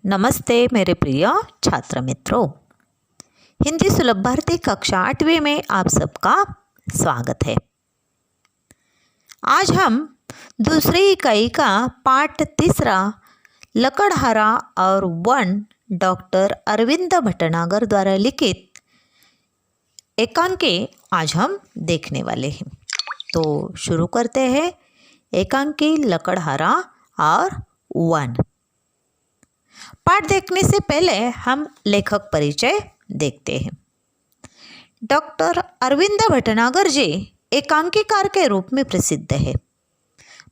नमस्ते मेरे प्रिय छात्र मित्रों। हिंदी सुलभ भारती कक्षा 8वीं में आप सबका स्वागत है। आज हम दूसरी इकाई का पाठ 3 लकड़हारा और वन डॉक्टर अरविंद भटनागर द्वारा लिखित एकांकी आज हम देखने वाले हैं। तो शुरू करते हैं एकांकी लकड़हारा और वन। पाठ देखने से पहले हम लेखक परिचय देखते हैं। डॉक्टर अरविंद भटनागर जी एकांकीकार के रूप में प्रसिद्ध है।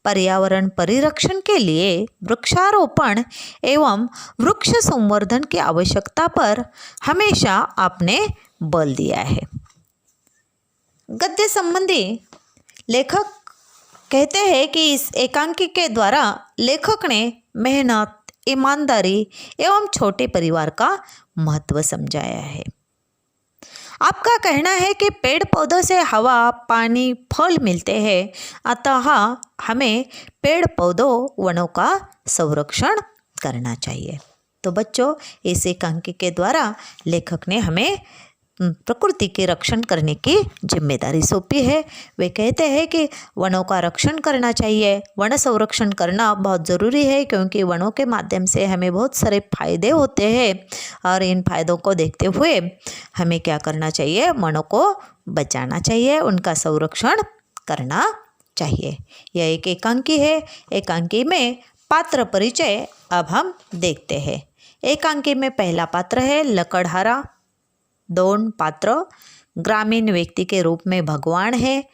पर्यावरण परिरक्षण के लिए वृक्षारोपण एवं वृक्ष संवर्धन की आवश्यकता पर हमेशा आपने बल दिया है। गद्य संबंधी लेखक कहते हैं कि इस एकांकी के द्वारा लेखक ने मेहनत, ईमानदारी एवं छोटे परिवार का महत्व समझाया है। आपका कहना है कि पेड़ पौधों से हवा, पानी, फल मिलते हैं, अतः हमें पेड़ पौधों वनों का संरक्षण करना चाहिए। तो बच्चों, इस एकांकी के द्वारा लेखक ने हमें प्रकृति के रक्षण करने की जिम्मेदारी सौंपी है। वे कहते हैं कि वनों का रक्षण करना चाहिए। वन संरक्षण करना बहुत ज़रूरी है क्योंकि वनों के माध्यम से हमें बहुत सारे फायदे होते हैं और इन फायदों को देखते हुए हमें क्या करना चाहिए? वनों को बचाना चाहिए, उनका संरक्षण करना चाहिए। यह एक एकांकी है। एकांकी में पात्र परिचय अब हम देखते हैं। एकांकी में पहला पात्र है लकड़हारा। दोन पात्र ग्रामीण व्यक्ति के रूप में भगवान है।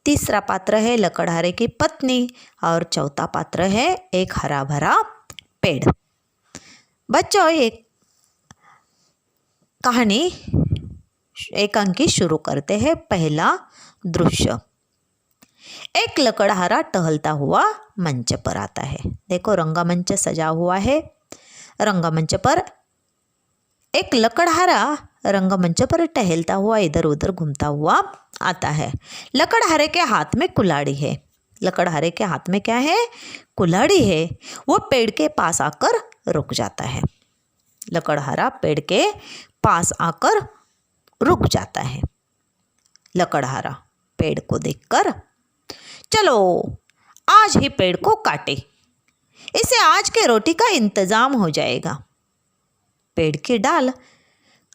तीसरा पात्र है लकड़हारे की पत्नी और चौथा पात्र है एक हरा भरा पेड़। बच्चों, एक कहानी एकांकी शुरू करते हैं। पहला दृश्य, एक लकड़हारा टहलता हुआ मंच पर आता है। देखो, रंगमंच सजा हुआ है। रंगमंच पर एक लकड़हारा रंगमंच पर टहलता हुआ इधर उधर घूमता हुआ आता है। लकड़हारे के हाथ में कुल्हाड़ी है। लकड़हारे के हाथ में क्या है? कुल्हाड़ी है। वो पेड़ के पास आकर रुक जाता है। लकड़हारा पेड़ के पास आकर रुक जाता है। लकड़हारा पेड़ को देखकर, चलो आज ही पेड़ को काटे, इसे आज के रोटी का इंतजाम हो जाएगा। पेड़ की डाल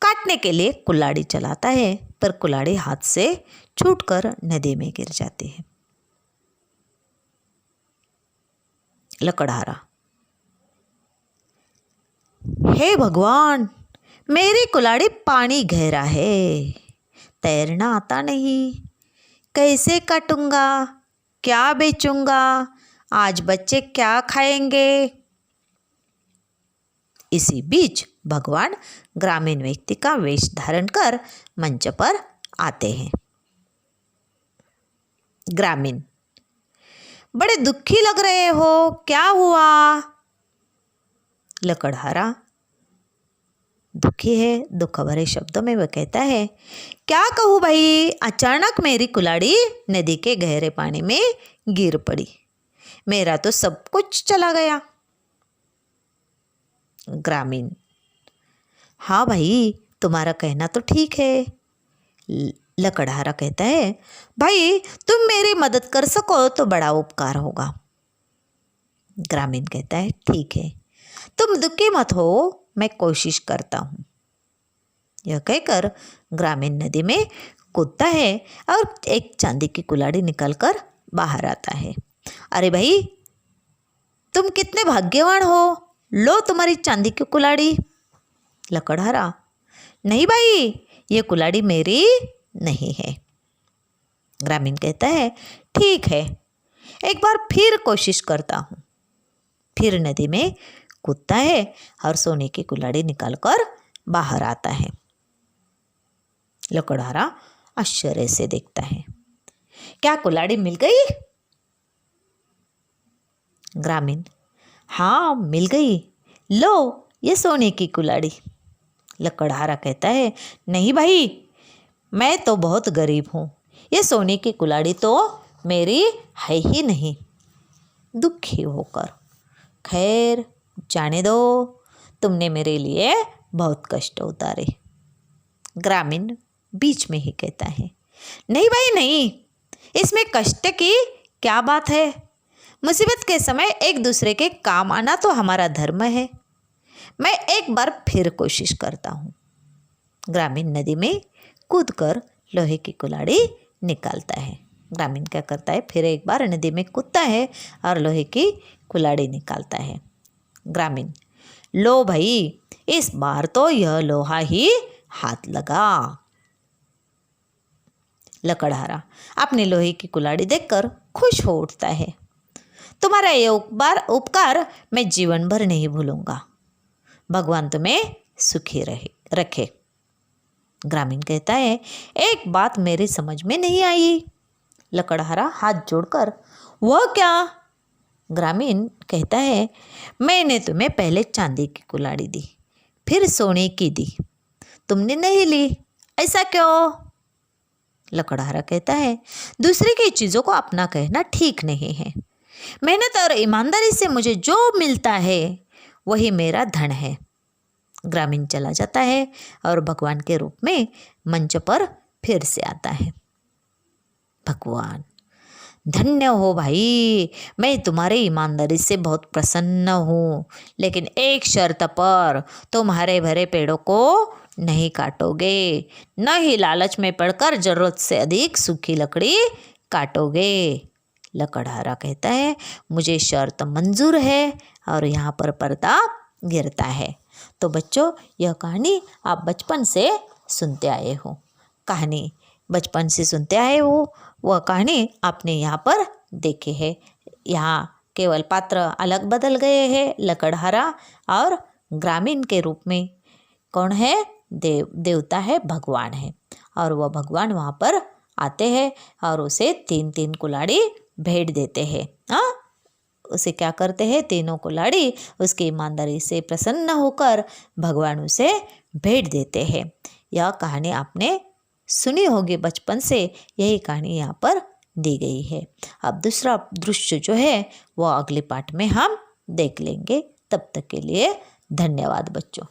काटने के लिए कुल्हाड़ी चलाता है, पर कुल्हाड़ी हाथ से छूटकर नदी में गिर जाती है। लकड़हारा, हे भगवान, मेरी कुल्हाड़ी पानी गहरा है, तैरना आता नहीं, कैसे काटूंगा, क्या बेचूंगा, आज बच्चे क्या खाएंगे? इसी बीच भगवान ग्रामीण व्यक्ति का वेश धारण कर मंच पर आते हैं। ग्रामीण, बड़े दुखी लग रहे हो, क्या हुआ? लकड़हारा दुखी है। दुख भरे शब्दों में वह कहता है, क्या कहूँ भाई, अचानक मेरी कुल्हाड़ी नदी के गहरे पानी में गिर पड़ी, मेरा तो सब कुछ चला गया। ग्रामीण, हाँ भाई, तुम्हारा कहना तो ठीक है। लकड़हारा कहता है, भाई तुम मेरी मदद कर सको तो बड़ा उपकार होगा। ग्रामीण कहता है, ठीक है, तुम दुखी मत हो, मैं कोशिश करता हूँ। यह कहकर ग्रामीण नदी में कूदता है और एक चांदी की कुल्हाड़ी निकालकर बाहर आता है। अरे भाई, तुम कितने भाग्यवान हो, लो तुम्हारी चांदी की कुल्हाड़ी। लकड़हारा, नहीं भाई, ये कुल्हाड़ी मेरी नहीं है। ग्रामीण कहता है, ठीक है, एक बार फिर कोशिश करता हूँ। फिर नदी में कूदता है और सोने की कुल्हाड़ी निकालकर बाहर आता है। लकड़हारा आश्चर्य से देखता है, क्या कुल्हाड़ी मिल गई? ग्रामीण, हाँ मिल गई, लो ये सोने की कुल्हाड़ी। लकड़हारा कहता है, नहीं भाई, मैं तो बहुत गरीब हूँ, ये सोने की कुल्हाड़ी तो मेरी है ही नहीं। दुखी होकर, खैर जाने दो, तुमने मेरे लिए बहुत कष्ट उतारे। ग्रामीण बीच में ही कहता है, नहीं भाई नहीं, इसमें कष्ट की क्या बात है। मुसीबत के समय एक दूसरे के काम आना तो हमारा धर्म है। मैं एक बार फिर कोशिश करता हूँ। ग्रामीण नदी में कूदकर लोहे की कुल्हाड़ी निकालता है। ग्रामीण क्या करता है, फिर एक बार नदी में कूदता है और लोहे की कुल्हाड़ी निकालता है। ग्रामीण, लो भाई, इस बार तो यह लोहा ही हाथ लगा। लकड़हारा अपने लोहे की कुल्हाड़ी देखकर खुश हो उठता है। तुम्हारा ये उपकार मैं जीवन भर नहीं भूलूंगा। भगवान तुम्हें सुखी रखे। ग्रामीण कहता है, एक बात मेरी समझ में नहीं आई। लकड़हारा हाथ जोड़कर, वह क्या? ग्रामीण कहता है, मैंने तुम्हें पहले चांदी की कुल्हाड़ी दी, फिर सोने की दी, तुमने नहीं ली, ऐसा क्यों? लकड़हारा कहता है, दूसरे की चीज़ों को अपना कहना ठीक नहीं है। मेहनत और ईमानदारी से मुझे जो मिलता है वही मेरा धन है। ग्रामीण चला जाता है और भगवान के रूप में मंच पर फिर से आता है। भगवान, धन्य हो भाई, मैं तुम्हारी ईमानदारी से बहुत प्रसन्न हूँ, लेकिन एक शर्त पर, तुम हरे भरे पेड़ों को नहीं काटोगे, न ही लालच में पड़कर जरूरत से अधिक सूखी लकड़ी काटोगे। लकड़हारा कहता है, मुझे शर्त मंजूर है, और यहाँ पर पर्दा गिरता है। तो बच्चों, यह कहानी आप बचपन से सुनते आए हो। कहानी बचपन से सुनते आए हो, वह कहानी आपने यहाँ पर देखे है। यहाँ केवल पात्र अलग बदल गए हैं। लकड़हारा और ग्रामीण के रूप में कौन है? देवता है, भगवान है। और वह भगवान वहाँ पर आते हैं और उसे 3-3 कुल्हाड़ी भेंट देते हैं। हाँ, उसे क्या करते हैं? तीनों कुल्हाड़ी उसकी ईमानदारी से प्रसन्न होकर भगवान उसे भेंट देते हैं। यह कहानी आपने सुनी होगी बचपन से, यही कहानी यहाँ पर दी गई है। अब दूसरा दृश्य जो है वह अगले पाठ में हम देख लेंगे। तब तक के लिए धन्यवाद बच्चों।